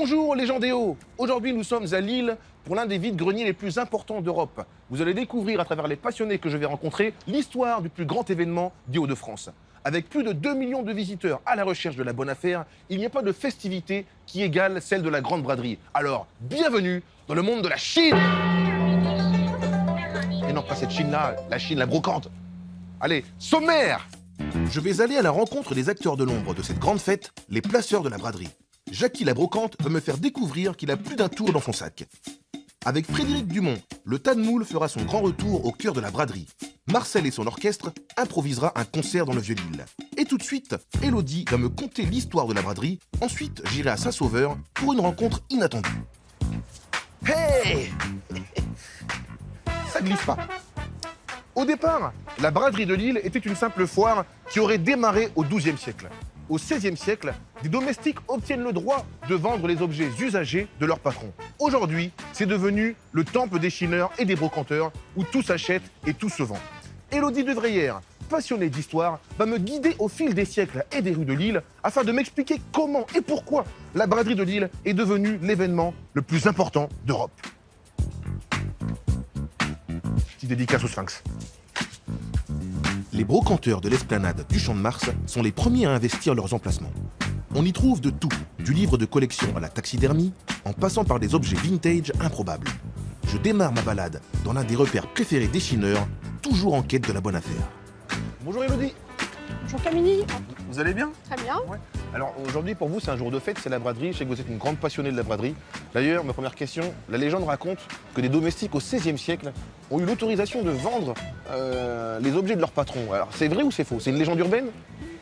Bonjour les gens des Hauts. Aujourd'hui nous sommes à Lille pour l'un des vides-greniers les plus importants d'Europe. Vous allez découvrir à travers les passionnés que je vais rencontrer l'histoire du plus grand événement des Hauts-de-France. Avec plus de 2 millions de visiteurs à la recherche de la bonne affaire, il n'y a pas de festivité qui égale celle de la Grande Braderie. Alors, bienvenue dans le monde de la Chine. Et non, pas cette Chine-là, la Chine, la brocante. Allez, sommaire. Je vais aller à la rencontre des acteurs de l'ombre de cette grande fête, les placeurs de la braderie. Jackie la brocante va me faire découvrir qu'il a plus d'un tour dans son sac. Avec Frédéric Dumont, le tas de moules fera son grand retour au cœur de la braderie. Marcel et son orchestre improvisera un concert dans le Vieux-Lille. Et tout de suite, Elodie va me conter l'histoire de la braderie. Ensuite, j'irai à Saint-Sauveur pour une rencontre inattendue. Hey! Ça glisse pas. Au départ, la braderie de Lille était une simple foire qui aurait démarré au XIIe siècle. Au XVIe siècle, des domestiques obtiennent le droit de vendre les objets usagés de leur patron. Aujourd'hui, c'est devenu le temple des chineurs et des brocanteurs où tout s'achète et tout se vend. Élodie Devrière, passionnée d'histoire, va me guider au fil des siècles et des rues de Lille afin de m'expliquer comment et pourquoi la braderie de Lille est devenue l'événement le plus important d'Europe. Petite dédicace au Sphinx. Les brocanteurs de l'esplanade du Champ de Mars sont les premiers à investir leurs emplacements. On y trouve de tout, du livre de collection à la taxidermie, en passant par des objets vintage improbables. Je démarre ma balade dans l'un des repères préférés des chineurs, toujours en quête de la bonne affaire. Bonjour Élodie. Bonjour Camille. Vous allez bien? Très bien. Ouais. Alors aujourd'hui pour vous c'est un jour de fête, c'est la braderie, je sais que vous êtes une grande passionnée de la braderie. D'ailleurs, ma première question, la légende raconte que des domestiques au XVIe siècle ont eu l'autorisation de vendre les objets de leur patron. Alors c'est vrai ou c'est faux? C'est une légende urbaine?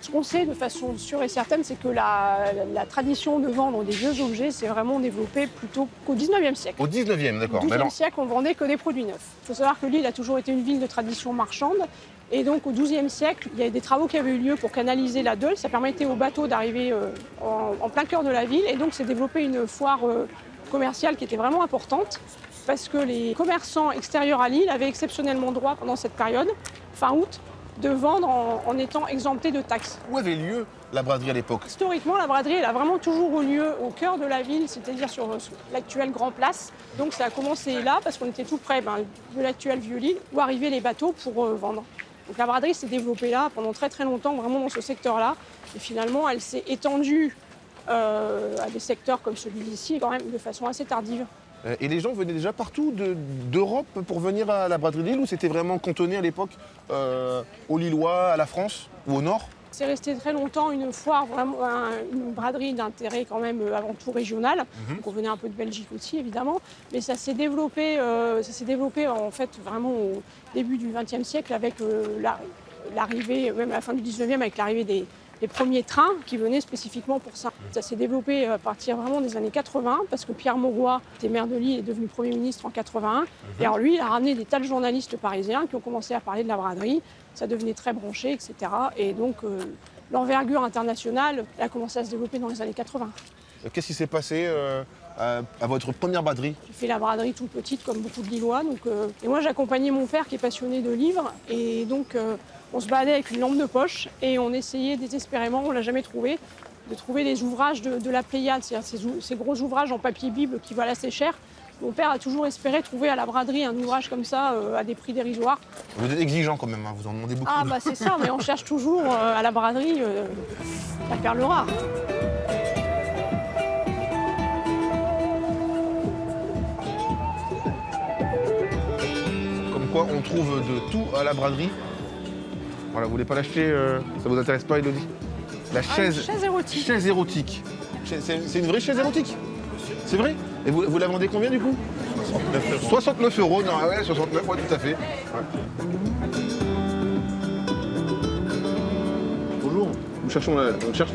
Ce qu'on sait de façon sûre et certaine, c'est que la tradition de vendre des vieux objets s'est vraiment développée plutôt qu'au 19e siècle. Au 19e, d'accord. Au 12e siècle, on vendait que des produits neufs. Il faut savoir que Lille a toujours été une ville de tradition marchande. Et donc au XIIe siècle, il y a des travaux qui avaient eu lieu pour canaliser la Deule. Ça permettait aux bateaux d'arriver en plein cœur de la ville. Et donc s'est développée une foire commerciale qui était vraiment importante parce que les commerçants extérieurs à Lille avaient exceptionnellement droit pendant cette période, fin août, de vendre en étant exemptés de taxes. Où avait lieu la braderie à l'époque? Historiquement, la braderie elle a vraiment toujours eu lieu au cœur de la ville, c'est-à-dire sur l'actuelle Grand Place. Donc ça a commencé là parce qu'on était tout près de l'actuel Vieux-Lille où arrivaient les bateaux pour vendre. Donc la braderie s'est développée là pendant très très longtemps, vraiment dans ce secteur-là. Et finalement, elle s'est étendue à des secteurs comme celui-ci, quand même de façon assez tardive. Et les gens venaient déjà partout d'Europe pour venir à la braderie de Lille ou c'était vraiment cantonné à l'époque aux Lillois, à la France ou au Nord? C'est resté très longtemps une foire, vraiment une braderie d'intérêt quand même avant tout régional. Donc on venait un peu de Belgique aussi évidemment, mais ça s'est développé en fait vraiment au début du XXe siècle avec l'arrivée, même à la fin du XIXe, avec l'arrivée des premiers trains qui venaient spécifiquement pour ça. Ça s'est développé à partir vraiment des années 80 parce que Pierre Mauroy était maire de Lille et est devenu Premier ministre en 81. Et alors lui, il a ramené des tas de journalistes parisiens qui ont commencé à parler de la braderie. Ça devenait très branché, etc. Et donc l'envergure internationale a commencé à se développer dans les années 80. Qu'est-ce qui s'est passé à votre première braderie? J'ai fait la braderie toute petite comme beaucoup de Lillois. Et moi j'accompagnais mon père qui est passionné de livres. Et donc on se baladait avec une lampe de poche et on essayait désespérément, on ne l'a jamais trouvé, de trouver des ouvrages de la Pléiade, c'est-à-dire ces gros ouvrages en papier bible qui valent assez cher. Mon père a toujours espéré trouver à la braderie un ouvrage comme ça à des prix dérisoires. Vous êtes exigeant quand même, hein, vous en demandez beaucoup. Ah bah c'est ça, mais on cherche toujours à la braderie la perle rare. Comme quoi on trouve de tout à la braderie. Voilà, vous voulez pas l'acheter, ça vous intéresse pas, Élodie? La chaise, une chaise érotique. Chaise érotique. C'est une vraie chaise érotique? C'est vrai? Et vous la vendez combien du coup? 69 €. Non, ouais, 69, ouais, tout à fait. Ouais. Bonjour, on cherche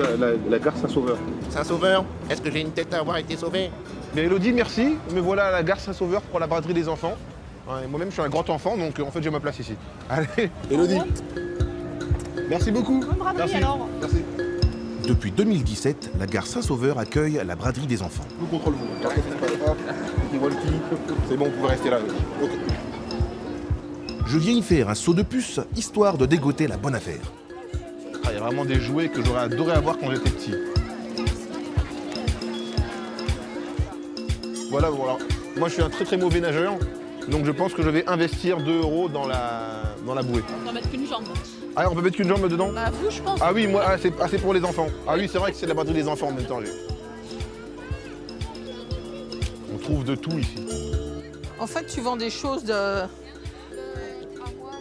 la gare Saint-Sauveur. Saint-Sauveur, est-ce que j'ai une tête à avoir été sauvé? Bien Élodie, merci. Me voilà à la gare Saint-Sauveur pour la braderie des enfants. Ouais, moi-même, je suis un grand enfant, donc en fait, j'ai ma place ici. Allez, Élodie. Merci beaucoup. Bonne braderie Merci. alors. Merci. Depuis 2017, la gare Saint-Sauveur accueille la braderie des enfants. Nous contrôle vous. C'est bon, vous pouvez rester là. Ok. Je viens y faire un saut de puce, histoire de dégoter la bonne affaire. Ah, il y a vraiment des jouets que j'aurais adoré avoir quand j'étais petit. Voilà. Moi, je suis un très très mauvais nageur. Donc je pense que je vais investir 2 € dans la bouée. On va mettre qu'une jambe. Ah, on peut mettre qu'une jambe dedans? Bah vous, je pense. Ah oui, moi, c'est pour les enfants. Ah oui, c'est vrai que c'est la braderie des enfants en même temps. On trouve de tout ici. En fait, tu vends des choses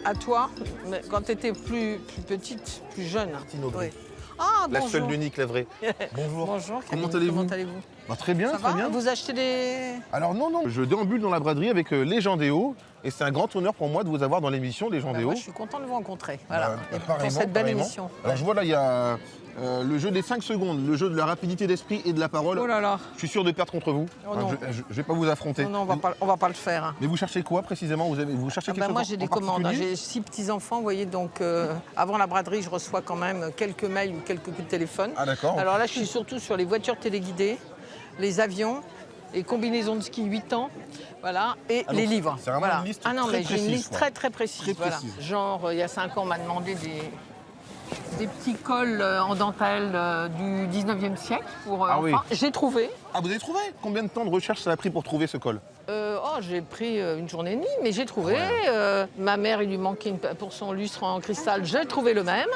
à toi, mais quand tu étais plus petite, plus jeune. Martine Aubry. Oui. Ah, La bonjour. seule, l'unique, la vraie. Bonjour. Bonjour. Comment Camille. allez-vous? Comment allez-vous? Bah, très bien, Ça très va bien. Vous achetez des... Alors non, je déambule dans la braderie avec les Gendéo et c'est un grand honneur pour moi de vous avoir dans l'émission les Bah, Gendéo. moi, je suis contente de vous rencontrer. Voilà. Et pour Pareillement, cette belle pareillement. émission. Alors je vois là, il y a le jeu des 5 secondes, le jeu de la rapidité d'esprit et de la parole. Oh là là. Je suis sûr de perdre contre vous. Oh non. Je vais pas vous affronter. Non, on va pas le faire. Hein. Mais vous cherchez quoi précisément? Vous cherchez quelque chose Moi, j'ai en des commandes. Hein. particulier? J'ai 6 petits-enfants, vous voyez, donc avant la braderie, je reçois quand même quelques mails ou quelques coups de téléphone. Ah d'accord. Alors là, je suis surtout sur les voitures téléguidées, les avions, les combinaisons de ski 8 ans, voilà, et Ah, les donc, livres. c'est vraiment Voilà. une liste Ah non, très mais j'ai une précise, liste quoi. très précise. Très voilà. précise. Genre, il y a 5 ans, on m'a demandé des petits cols en dentelle du 19e siècle pour Ah oui. enfants. J'ai trouvé. Ah vous avez trouvé? Combien de temps de recherche ça a pris pour trouver ce col? J'ai pris une journée et demie, mais j'ai trouvé. Ma mère, il lui manquait pour son lustre en cristal, j'ai trouvé le même.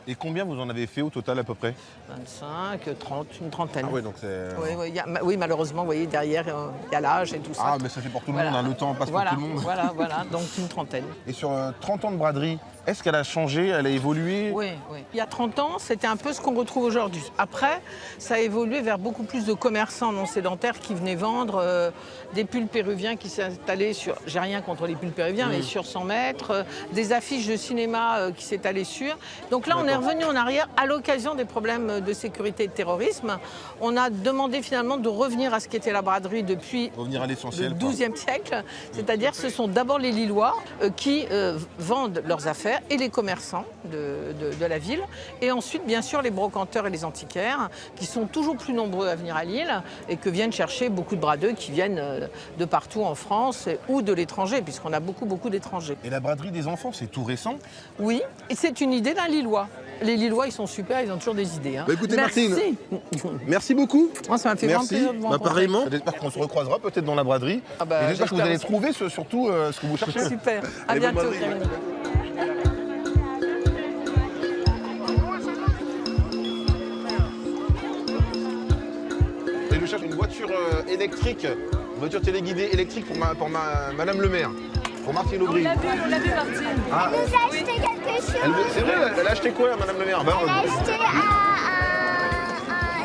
Et combien vous en avez fait au total à peu près? 25, 30, une trentaine. Ah oui, donc c'est... Oui, malheureusement, vous voyez, derrière, il y a l'âge et tout ça. Ah mais ça fait pour tout le Voilà. monde, hein, le temps passe Voilà, pour tout le monde. voilà, donc une trentaine. Et sur 30 ans de braderie, est-ce qu'elle a changé, elle a évolué? Oui. Il y a 30 ans, c'était un peu ce qu'on retrouve aujourd'hui. Après, ça a évolué vers beaucoup plus de commerçants non sédentaires qui venaient vendre des pulls péruviens qui s'installaient sur, j'ai rien contre les pulls péruviens, mais sur 100 mètres, des affiches de cinéma qui s'étalaient sur. Donc là, on est revenu en arrière à l'occasion des problèmes de sécurité et de terrorisme. On a demandé finalement de revenir à ce qu'était la braderie depuis Revenir à l'essentiel. le quoi. XIIe siècle, c'est-à-dire ce sont d'abord les Lillois qui vendent leurs affaires et les commerçants de la ville, et ensuite bien sûr les brocanteurs et les antiquaires qui sont toujours plus nombreux à venir à Lille et que viennent chercher beaucoup de bradeux qui viennent de partout en France ou de l'étranger, puisqu'on a beaucoup d'étrangers. Et la braderie des enfants, c'est tout récent? Oui, et c'est une idée d'un Lillois. Les Lillois, ils sont super, ils ont toujours des idées. Hein. Bah écoutez, Merci. Martine, merci beaucoup. Moi, ça m'a fait vraiment Merci. plaisir de vous rencontrer. Pareillement. J'espère qu'on se recroisera peut-être dans la braderie. Ah bah, et j'espère que vous allez j'espère trouver surtout ce que vous cherchez. Super. À Allez, bonne bientôt, braderie. Camille. Et je cherche une voiture électrique, une voiture téléguidée électrique pour Madame le maire, pour Martine Aubry. On l'a vu, Martine. Ah, nous a acheté quelque chose. c'est vrai, elle a acheté quoi, Madame le maire? Elle a acheté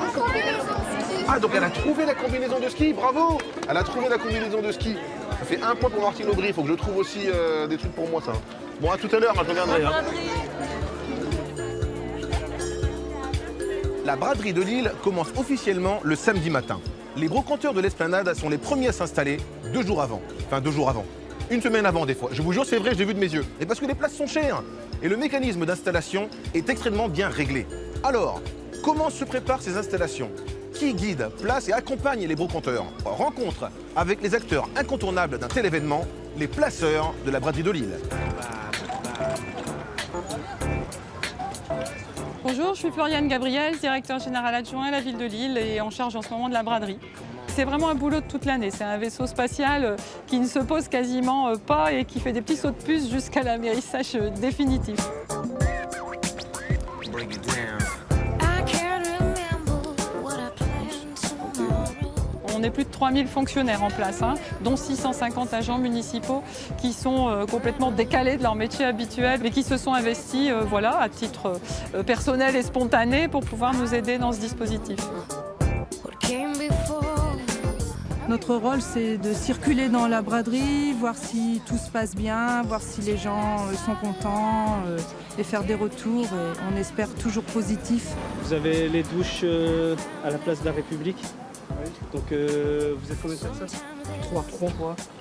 une combinaison de ski. Ah, donc elle a trouvé la combinaison de ski, bravo! Elle a trouvé la combinaison de ski. Ça fait 1 point pour Martine Aubry, il faut que je trouve aussi des trucs pour moi, ça. Bon, à tout à l'heure, hein, je reviendrai. Hein. La braderie de Lille commence officiellement le samedi matin. Les brocanteurs de l'Esplanade sont les premiers à s'installer 2 jours avant. Enfin, 2 jours avant. Une semaine avant, des fois. Je vous jure, c'est vrai, j'ai vu de mes yeux. Et parce que les places sont chères. Et le mécanisme d'installation est extrêmement bien réglé. Alors, comment se préparent ces installations? Qui guide, place et accompagne les brocanteurs? Rencontre avec les acteurs incontournables d'un tel événement, les placeurs de la braderie de Lille. Bonjour, je suis Floriane Gabriel, directeur général adjoint à la ville de Lille et en charge en ce moment de la braderie. C'est vraiment un boulot de toute l'année. C'est un vaisseau spatial qui ne se pose quasiment pas et qui fait des petits sauts de puce jusqu'à l'amérissage définitif. On est plus de 3000 fonctionnaires en place, hein, dont 650 agents municipaux qui sont complètement décalés de leur métier habituel, mais qui se sont investis voilà, à titre personnel et spontané pour pouvoir nous aider dans ce dispositif. Notre rôle, c'est de circuler dans la braderie, voir si tout se passe bien, voir si les gens sont contents et faire des retours. Et on espère toujours positif. Vous avez les douches à la place de la République. Donc vous êtes combien de personnes? 3.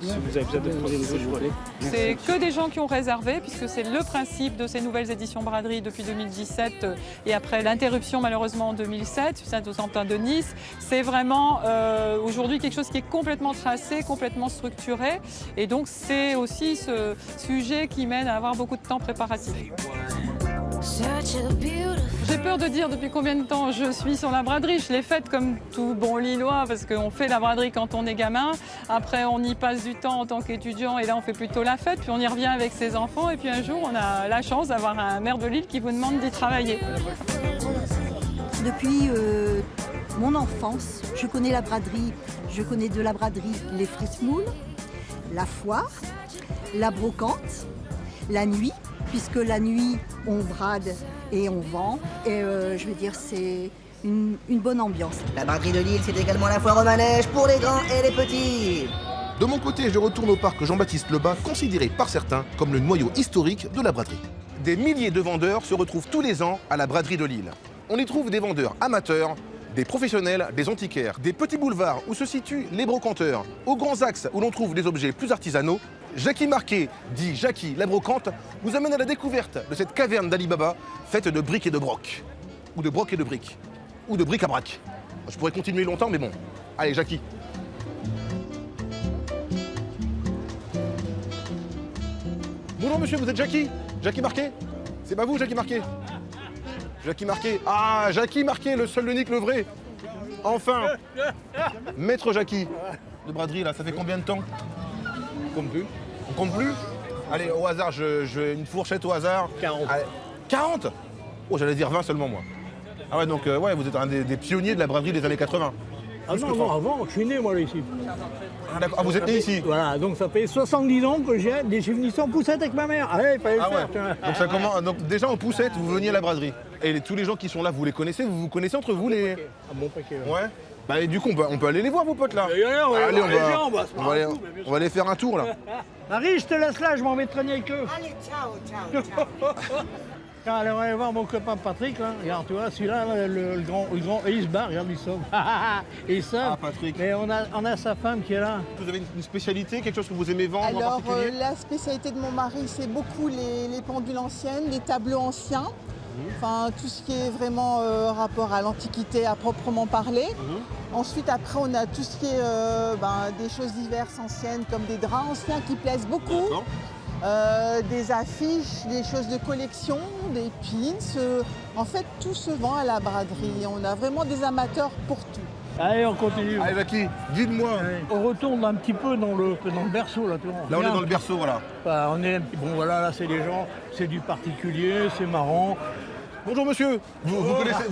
Si vous avez besoin de prendre une douche, voilà. C'est que des gens qui ont réservé, puisque c'est le principe de ces nouvelles éditions braderie depuis 2017 et après l'interruption malheureusement en 2007, Saint-Osentin de Nice. C'est vraiment aujourd'hui quelque chose qui est complètement tracé, complètement structuré. Et donc c'est aussi ce sujet qui mène à avoir beaucoup de temps préparatif. J'ai peur de dire depuis combien de temps je suis sur la braderie. Je l'ai faite comme tout bon Lillois parce qu'on fait la braderie quand on est gamin. Après, on y passe du temps en tant qu'étudiant et là, on fait plutôt la fête. Puis on y revient avec ses enfants. Et puis un jour, on a la chance d'avoir un maire de Lille qui vous demande d'y travailler. Depuis mon enfance, je connais la braderie. Je connais de la braderie les frites-moules, la foire, la brocante, la nuit, puisque la nuit, on brade et on vend. Et je veux dire, c'est une bonne ambiance. La braderie de Lille, c'est également la foire au manège pour les grands et les petits. De mon côté, je retourne au parc Jean-Baptiste Lebas, considéré par certains comme le noyau historique de la braderie. Des milliers de vendeurs se retrouvent tous les ans à la braderie de Lille. On y trouve des vendeurs amateurs, des professionnels, des antiquaires, des petits boulevards où se situent les brocanteurs, aux grands axes où l'on trouve des objets plus artisanaux. Jackie Marquet, dit Jackie la brocante, vous amène à la découverte de cette caverne d'Ali Baba faite de briques et de broc. Ou de broc et de briques. Ou de bric à brac. Je pourrais continuer longtemps, mais bon. Allez, Jackie. Bonjour monsieur, vous êtes Jackie? Jackie Marquet? C'est pas vous, Jackie Marquet? Jackie Marquet. Ah, Jackie Marquet, le seul, l'unique, le vrai. Enfin. Maître Jackie. De braderie, là, ça fait combien de temps? On compte plus. On compte plus? Allez, au hasard, une fourchette au hasard. 40. Allez. 40? Oh, j'allais dire 20 seulement, moi. Ah ouais, donc, ouais, vous êtes un des pionniers de la braderie des années 80. Ah non, avant, je suis né moi là ici. Ah, d'accord. Ah, vous êtes né ici? Voilà, donc ça fait 70 ans que je suis venu sans poussette avec ma mère. Allez, fallait le faire. Ouais. Donc ça commence. Donc déjà en poussette, vous veniez à la braderie. Et tous les gens qui sont là, vous les connaissez? Vous vous connaissez entre vous les? Un bon paquet. Ouais. Bah et du coup on peut aller les voir vos potes là. Allez, on va aller faire un tour là. Marie, je te laisse là, je m'en vais traîner avec eux. Allez, ciao, ciao. Tiens, allez, on va aller voir mon copain Patrick, là. Regarde, tu vois, celui-là, là, le grand, et il se barre, regarde, il sauve. Et il sauve. Ah, Patrick. Mais on a sa femme qui est là. Vous avez une spécialité, quelque chose que vous aimez vendre en Alors, particulier? la spécialité de mon mari, c'est beaucoup les pendules anciennes, les tableaux anciens. Enfin, tout ce qui est vraiment rapport à l'Antiquité à proprement parler. Ensuite, après, on a tout ce qui est des choses diverses anciennes, comme des draps anciens qui plaisent beaucoup. Des affiches, des choses de collection, des pins. En fait, tout se vend à la braderie. On a vraiment des amateurs pour tout. Allez, on continue. Allez, Jackie, guide-moi. On retourne un petit peu dans le berceau, là, tu vois. Là, on est dans le berceau, voilà. Bah, bon, voilà, là, c'est les gens, c'est du particulier, c'est marrant. Bonjour monsieur, vous connaissez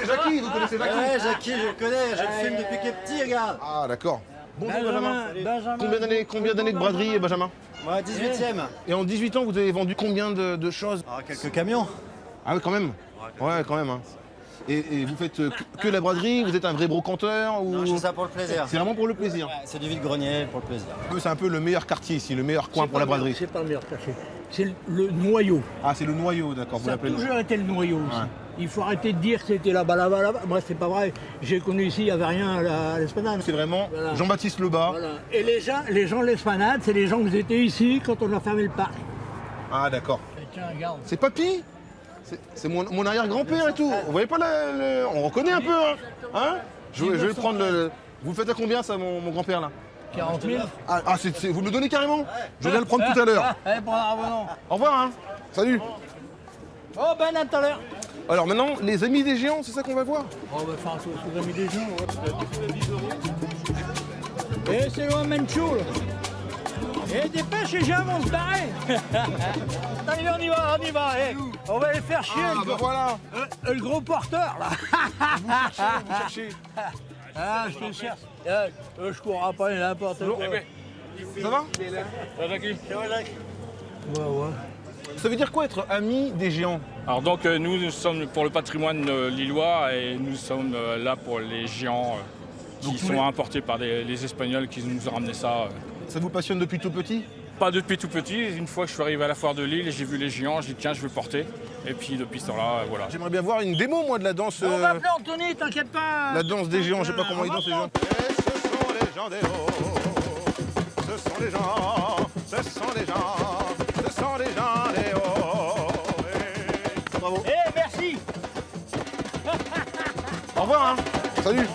Jackie? Vous connaissez Jackie? Ouais, Jackie, je le connais, je le filme depuis qu'il est petit, regarde. Ah, d'accord. Bonjour Benjamin. Combien d'années de braderie, Benjamin? Ouais, 18e. Et en 18 ans, vous avez vendu combien de choses? Ah, quelques camions. Ah oui, quand même. Ouais, quand même. Hein. Et vous faites que la braderie? Vous êtes un vrai brocanteur ou... Non, je fais ça pour le plaisir. C'est vraiment pour le plaisir? Ouais, c'est du vide-grenier pour le plaisir. C'est un peu le meilleur quartier ici, le meilleur coin pour la braderie. C'est pas le meilleur quartier, c'est le noyau. Ah, c'est le noyau, d'accord. Ça a toujours été le noyau aussi. Ouais. Il faut arrêter de dire que c'était là-bas, là-bas, là-bas. Moi, c'est pas vrai. J'ai connu ici, il n'y avait rien à l'Esplanade. C'est vraiment Jean-Baptiste Lebas. Voilà. Et les gens de l'Esplanade, c'est les gens qui étaient ici quand on a fermé le parc. Ah, d'accord. Tiens, regarde. C'est Papy? C'est mon arrière-grand-père et tout. Vous voyez pas on reconnaît un peu, hein? Je vais prendre le... Vous le faites à combien, ça, mon grand-père, là? 40 000. Ah, vous me le donnez carrément? Je viens le prendre tout à l'heure. Au revoir, hein. Salut. Oh, ben, à tout à l'heure. Alors maintenant, les amis des géants, c'est ça qu'on va voir? On va faire un tour sur les amis des géants. Et c'est le Manchou, là. Et dépêche, les gens vont se barrer. Allez, on y va. On va les faire chier. Ah, bah voilà. Le gros porteur, là. Vous cherchez. Ah, je te cherche. Je cours après n'importe quoi. Ça va? Ça va, Jacques? Ouais. Ça veut dire quoi être ami des géants? Alors donc nous sommes pour le patrimoine lillois et nous sommes là pour les géants qui sont importés par les Espagnols qui nous ont ramené ça. Ça vous passionne depuis tout petit? Pas depuis tout petit. Une fois que je suis arrivé à la foire de Lille et j'ai vu les géants, j'ai dit tiens je vais porter. Et puis depuis ce temps-là, voilà. J'aimerais bien voir une démo moi de la danse. On va appeler Anthony, t'inquiète pas. La danse des géants, je sais pas comment ils dansent les géants. Et ce sont les gens des hauts. Ce sont les gens. Ce sont les gens. Ce sont les gens des hauts. Bravo. Merci. Au revoir, hein. Salut.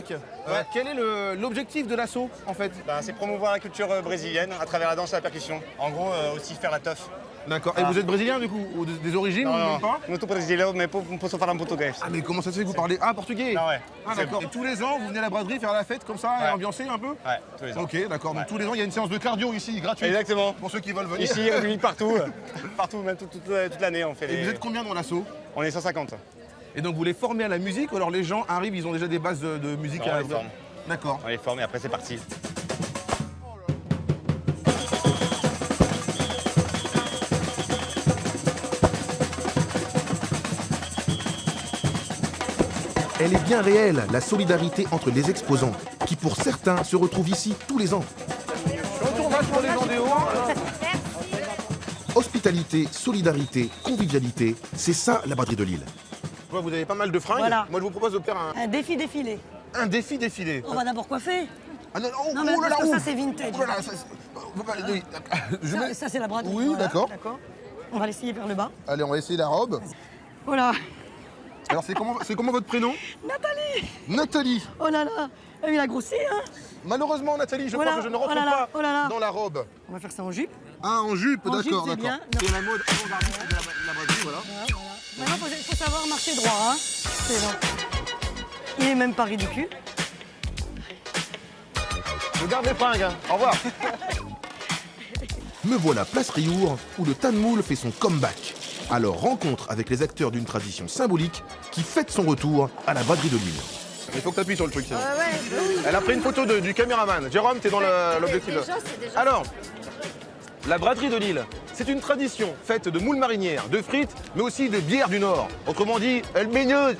Jacques, quel est l'objectif de l'assaut en fait? C'est promouvoir la culture brésilienne à travers la danse et la percussion. En gros, aussi faire la teuf. D'accord. Et vous êtes brésilien du coup? Ou des origines ou même pas? Non, brésilien, mais posso falar portugais. Ah mais comment ça se fait que vous parlez portugais? Ah ouais. Ah d'accord. Et tous les ans, vous venez à la braderie faire la fête comme ça et ambiancer un peu? Ouais, tous les ans. Ok, d'accord. Donc tous les ans, il y a une séance de cardio ici, gratuite. Exactement. Pour ceux qui veulent venir. Ici, partout. Partout, même toute l'année, on fait Et vous êtes combien dans l'assaut? On est 150. Et donc vous les formez à la musique ou alors les gens arrivent, ils ont déjà des bases de musique On les forme. D'accord. On les forme et après c'est parti. Elle est bien réelle, la solidarité entre les exposants, qui pour certains se retrouvent ici tous les ans. Pour les Vendéos. Hospitalité, solidarité, convivialité, c'est ça la braderie de Lille. Vous avez pas mal de fringues. Voilà. Moi je vous propose de faire un défi défilé. Un défi défilé. On va d'abord coiffer. Ah non, Non, mais parce que ça c'est vintage. Oh là là, ça c'est la braderie. Oui, voilà, d'accord. On va l'essayer vers le bas. Allez, on va essayer la robe. Voilà. Alors c'est comment votre prénom? Nathalie. Nathalie. Oh là là, il a grossi, hein. Malheureusement, Nathalie, je crois que je ne rentre pas dans la robe. On va faire ça en jupe. Ah, en jupe, d'accord, c'est bien. C'est la mode avant-gardiste de la braderie, voilà. Maintenant, il faut savoir marcher droit, hein. C'est bon. Il est même pas ridicule. Je garde les fringues, hein. Au revoir. Me voilà place Riour, où le Tanmoul fait son comeback. Alors rencontre avec les acteurs d'une tradition symbolique qui fête son retour à la braderie de Lille. Il faut que tu appuies sur le truc. Elle a pris une photo du caméraman. Jérôme, t'es dans l'objectif. Alors, la braderie de Lille, c'est une tradition faite de moules marinières, de frites, mais aussi de bière du Nord. Autrement dit, elle baigneuse.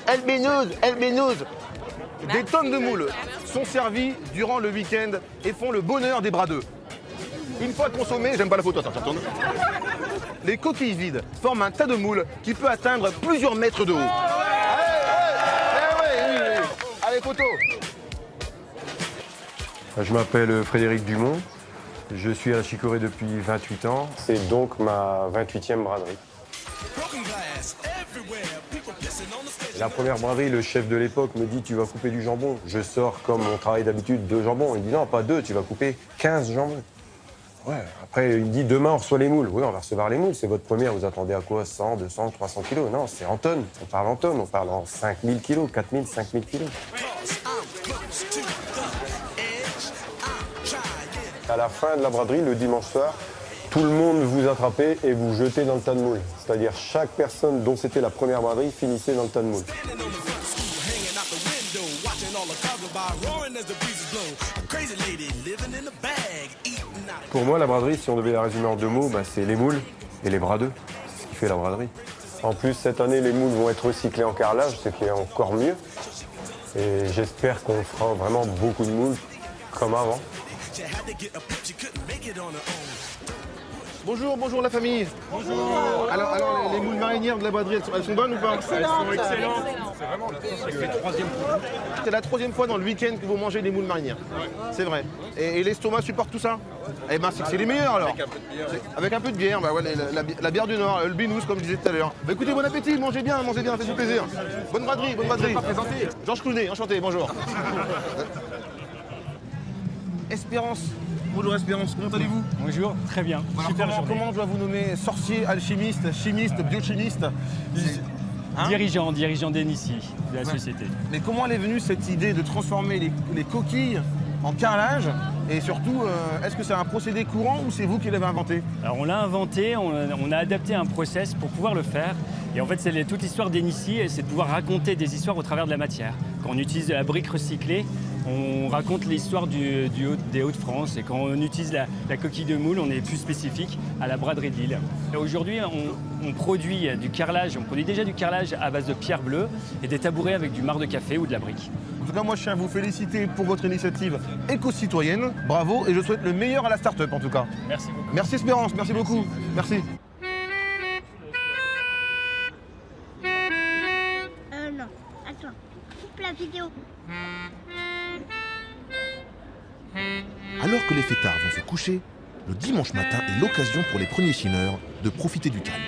Des tonnes de moules sont servies durant le week-end et font le bonheur des bradeux. Une fois consommées, j'aime pas la photo, attends, tourne. Les coquilles vides forment un tas de moules qui peut atteindre plusieurs mètres de haut. Allez, photo. Je m'appelle Frédéric Dumont, je suis à la chicorée depuis 28 ans. C'est donc ma 28e braderie. La première braderie, le chef de l'époque me dit « tu vas couper du jambon ». Je sors comme on travaille d'habitude 2 jambons. Il dit « non, pas 2, tu vas couper 15 jambons ». Ouais. Après, il me dit « demain, on reçoit les moules ». Oui, on va recevoir les moules, c'est votre première. Vous attendez à quoi? 100, 200, 300 kilos? Non, c'est en tonnes. On parle en tonnes, on parle en 5000 kilos, 4000, 5000 kilos. À la fin de la braderie, le dimanche soir, tout le monde vous attrapait et vous jetez dans le tas de moules. C'est-à-dire chaque personne dont c'était la première braderie finissait dans le tas de moules. Pour moi, la braderie, si on devait la résumer en 2 mots, c'est les moules et les bradeux. C'est ce qui fait la braderie. En plus, cette année, les moules vont être recyclés en carrelage, ce qui est encore mieux. Et j'espère qu'on fera vraiment beaucoup de moules comme avant. Bonjour la famille. Bonjour. Alors les moules marinières de la braderie, elles sont bonnes ou pas? Elles sont excellentes. C'est vraiment C'est la 3e fois dans le week-end que vous mangez des moules marinières. Ouais. C'est vrai. Et l'estomac supporte tout ça? Eh ben c'est les meilleurs alors. Avec un peu de bière. Bah ouais, la bière du Nord, le binous comme je disais tout à l'heure. Bah écoutez, bon appétit, mangez bien, faites-vous plaisir. Bonne braderie. Georges Clooney, enchanté, bonjour. Espérance. Bonjour Espérance, comment allez-vous? Bonjour, très bien. Alors, comment je dois vous nommer? Sorcier, alchimiste, chimiste, biochimiste? Dirigeant d'Enici, de la société. Mais comment elle est venue cette idée de transformer les coquilles en carrelage? Et surtout, est-ce que c'est un procédé courant ou c'est vous qui l'avez inventé? Alors on l'a inventé, on a adapté un process pour pouvoir le faire. Et en fait, c'est toute l'histoire d'Enici, c'est de pouvoir raconter des histoires au travers de la matière. Quand on utilise de la brique recyclée, on raconte l'histoire des Hauts-de-France. Et quand on utilise la coquille de moule, on est plus spécifique à la braderie de Lille. Aujourd'hui, on produit du carrelage, on produit déjà du carrelage à base de pierre bleue et des tabourets avec du marc de café ou de la brique. En tout cas, moi, je tiens à vous féliciter pour votre initiative éco-citoyenne. Bravo, et je souhaite le meilleur à la start-up, en tout cas. Merci beaucoup. Merci Espérance, merci beaucoup. Merci. Non, attends, coupe la vidéo. Alors que les fêtards vont se coucher, le dimanche matin est l'occasion pour les premiers chineurs de profiter du calme.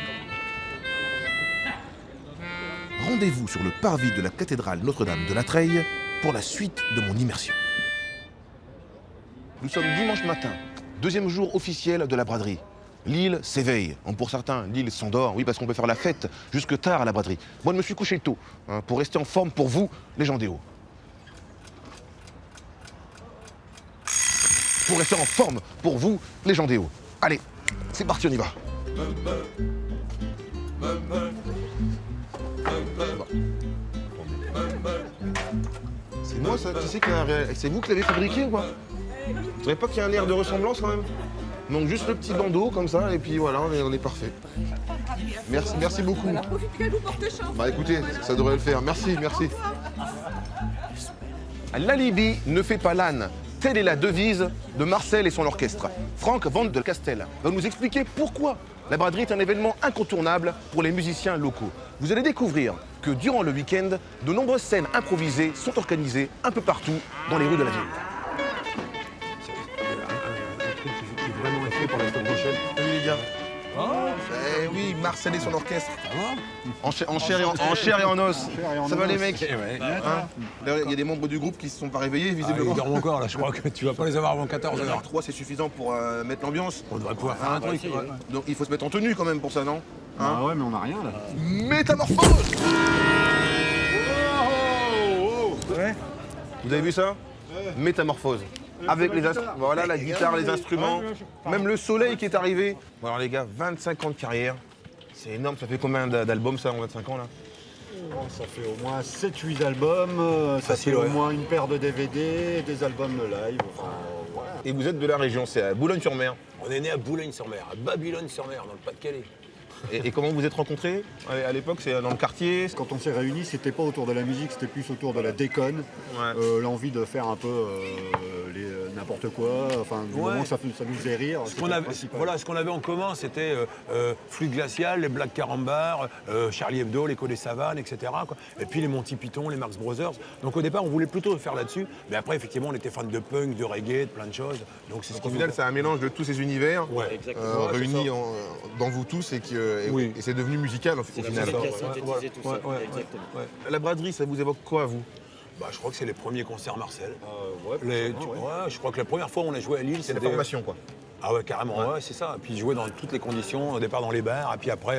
Rendez-vous sur le parvis de la cathédrale Notre-Dame de la Treille pour la suite de mon immersion. Nous sommes dimanche matin, deuxième jour officiel de la braderie. L'île s'éveille. Pour certains, l'île s'endort, oui, parce qu'on peut faire la fête jusque tard à la braderie. Moi, je me suis couché tôt, pour rester en forme pour vous, les gens des Hauts. Pour rester en forme pour vous, les gens des Hauts. Allez, c'est parti, on y va. C'est moi ça, tu sais qu'il y a un c'est vous qui l'avez fabriqué ou quoi? Vous trouvez pas qu'il y a un air de ressemblance quand même? Donc juste le petit bandeau comme ça et puis voilà, on est parfait. Merci beaucoup. Bah écoutez, ça devrait le faire. Merci. La Libye ne fait pas l'âne. Telle est la devise de Marcel et son orchestre. Franck Van de Castel va nous expliquer pourquoi la braderie est un événement incontournable pour les musiciens locaux. Vous allez découvrir que durant le week-end, de nombreuses scènes improvisées sont organisées un peu partout dans les rues de la ville. Vraiment fait pour la semaine prochaine. Salut les gars. Eh oui, Marcel et son orchestre. En chair et en os. Ça va les mecs? D'ailleurs, il y a des membres du groupe qui ne se sont pas réveillés, visiblement. Ils dorment encore là, je crois que tu vas pas les avoir avant 14h. Alors 3 c'est suffisant pour mettre l'ambiance. On devrait pouvoir faire un truc. Donc il faut se mettre en tenue quand même pour ça, non? Ah ouais, mais on n'a rien là. Métamorphose. Ouais. Vous avez vu ça? Métamorphose. Avec les instruments, voilà la guitare, les instruments, même le soleil qui est arrivé. Bon alors les gars, 25 ans de carrière, c'est énorme. Ça fait combien d'albums ça en 25 ans là? Ça fait au moins 7-8 albums, ça fait au moins une paire de DVD, des albums live. Enfin, voilà. Et vous êtes de la région, c'est à Boulogne-sur-Mer. On est né à Boulogne-sur-Mer, à Babylone-sur-Mer, dans le Pas-de-Calais. Et comment vous êtes rencontrés? À l'époque, c'est dans le quartier? Quand on s'est réunis, c'était pas autour de la musique, c'était plus autour de la déconne, l'envie de faire un peu n'importe quoi, enfin du moment que ça nous faisait rire. Ce qu'on avait en commun, c'était Flux Glacial, les Black Carambar, Charlie Hebdo, l'Écho des Savanes, etc. quoi. Et puis les Monty Python, les Marx Brothers. Donc au départ, on voulait plutôt faire là-dessus, mais après, effectivement, on était fans de punk, de reggae, de plein de choses. Donc au final, c'est un mélange de tous ces univers réunis dans vous tous et c'est devenu musical au final. La braderie, ça vous évoque quoi, vous? Bah, je crois que c'est les premiers concerts Marcel. Je crois que la première fois où on a joué à Lille, c'était la formation, quoi. Ah ouais, carrément, ouais, c'est ça. Puis jouer dans toutes les conditions, au départ dans les bars, et puis après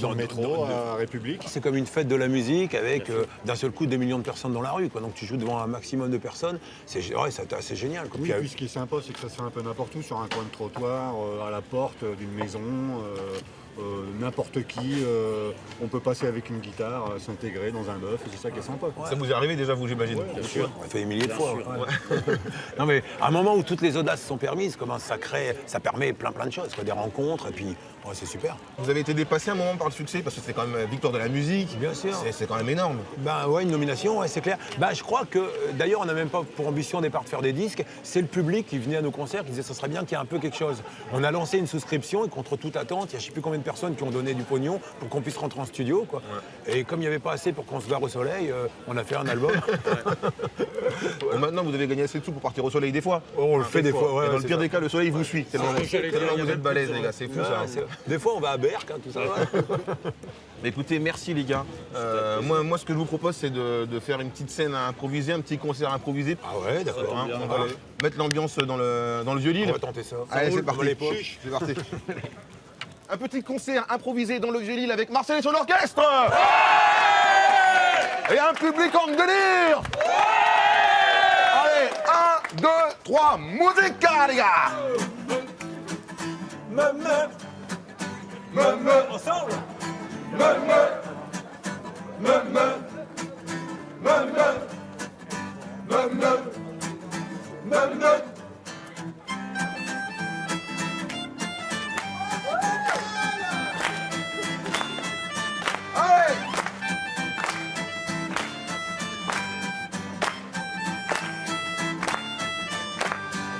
dans le métro, à République. C'est comme une fête de la musique avec d'un seul coup des millions de personnes dans la rue, quoi. Donc tu joues devant un maximum de personnes, c'est assez génial. Quoi. Oui, puis ce qui est sympa, c'est que ça se fait un peu n'importe où, sur un coin de trottoir, à la porte d'une maison. N'importe qui, on peut passer avec une guitare, s'intégrer dans un bœuf, et c'est ça qui est sympa. Ça vous est arrivé déjà, vous, j'imagine? Bien sûr, on a fait des milliers de fois. Non mais à un moment où toutes les audaces sont permises, ça permet plein de choses, quoi, des rencontres, et puis c'est super. Vous avez été dépassé un moment par le succès, parce que c'est quand même victoire de la musique. Bien sûr. C'est quand même énorme. Bah ouais, une nomination, ouais, c'est clair. Bah je crois que, d'ailleurs, on n'a même pas pour ambition au départ de faire des disques, c'est le public qui venait à nos concerts, qui disait ça serait bien qu'il y ait un peu quelque chose. On a lancé une souscription, et contre toute attente, il y a je sais plus combien de personnes qui ont donné du pognon pour qu'on puisse rentrer en studio, quoi. Et comme il n'y avait pas assez pour qu'on se barre au soleil, on a fait un album. Maintenant, vous avez gagné assez de sous pour partir au soleil des fois. On le fait des fois. Dans le pire des cas, le soleil vous suit. Tellement vous êtes balèze, les gars. C'est fou, ça. Des fois, on va à Berck, tout ça. Écoutez, merci les gars. Moi, ce que je vous propose, c'est de faire une petite scène à improviser, un petit concert improvisé. Ah ouais, d'accord. On va mettre l'ambiance dans le Vieux-Lille. On va tenter ça. Allez, c'est parti. C'est parti. Un petit concert improvisé dans le Vieux-Lille avec Marcel et son orchestre. Et un public en délire. Allez, 1, 2, 3, musica, les gars. Ensemble.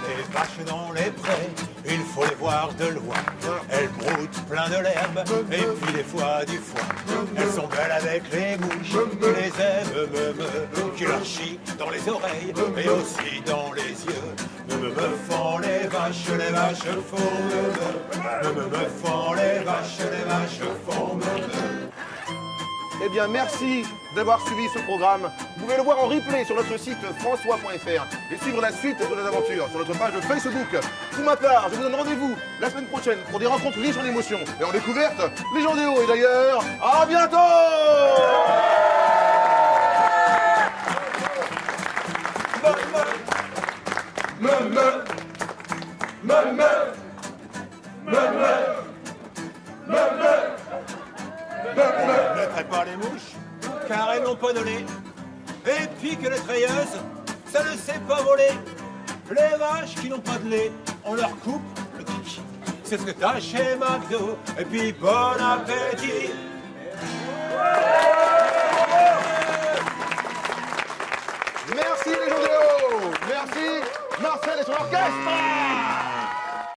Les vaches dans les prés, il faut les voir de loin. Elles broutent plein de l'herbe et puis des fois du foin. Elles sont belles avec les mouches qui les aiment, qui leur chient dans les oreilles et aussi dans les yeux. Me font les vaches font me font les vaches font me. Eh bien, merci d'avoir suivi ce programme. Vous pouvez le voir en replay sur notre site françois.fr et suivre la suite de nos aventures sur notre page Facebook. Pour ma part, je vous donne rendez-vous la semaine prochaine pour des rencontres riches en émotions et en découvertes légendaires. Et d'ailleurs, à bientôt! Ne traite pas les mouches, car elles n'ont pas de lait. Et puis que les treilleuses, ça ne sait pas voler. Les vaches qui n'ont pas de lait, on leur coupe le kiki. C'est ce que t'as chez McDo. Et puis bon appétit. Merci les Jodéo. Merci Marcel et son orchestre.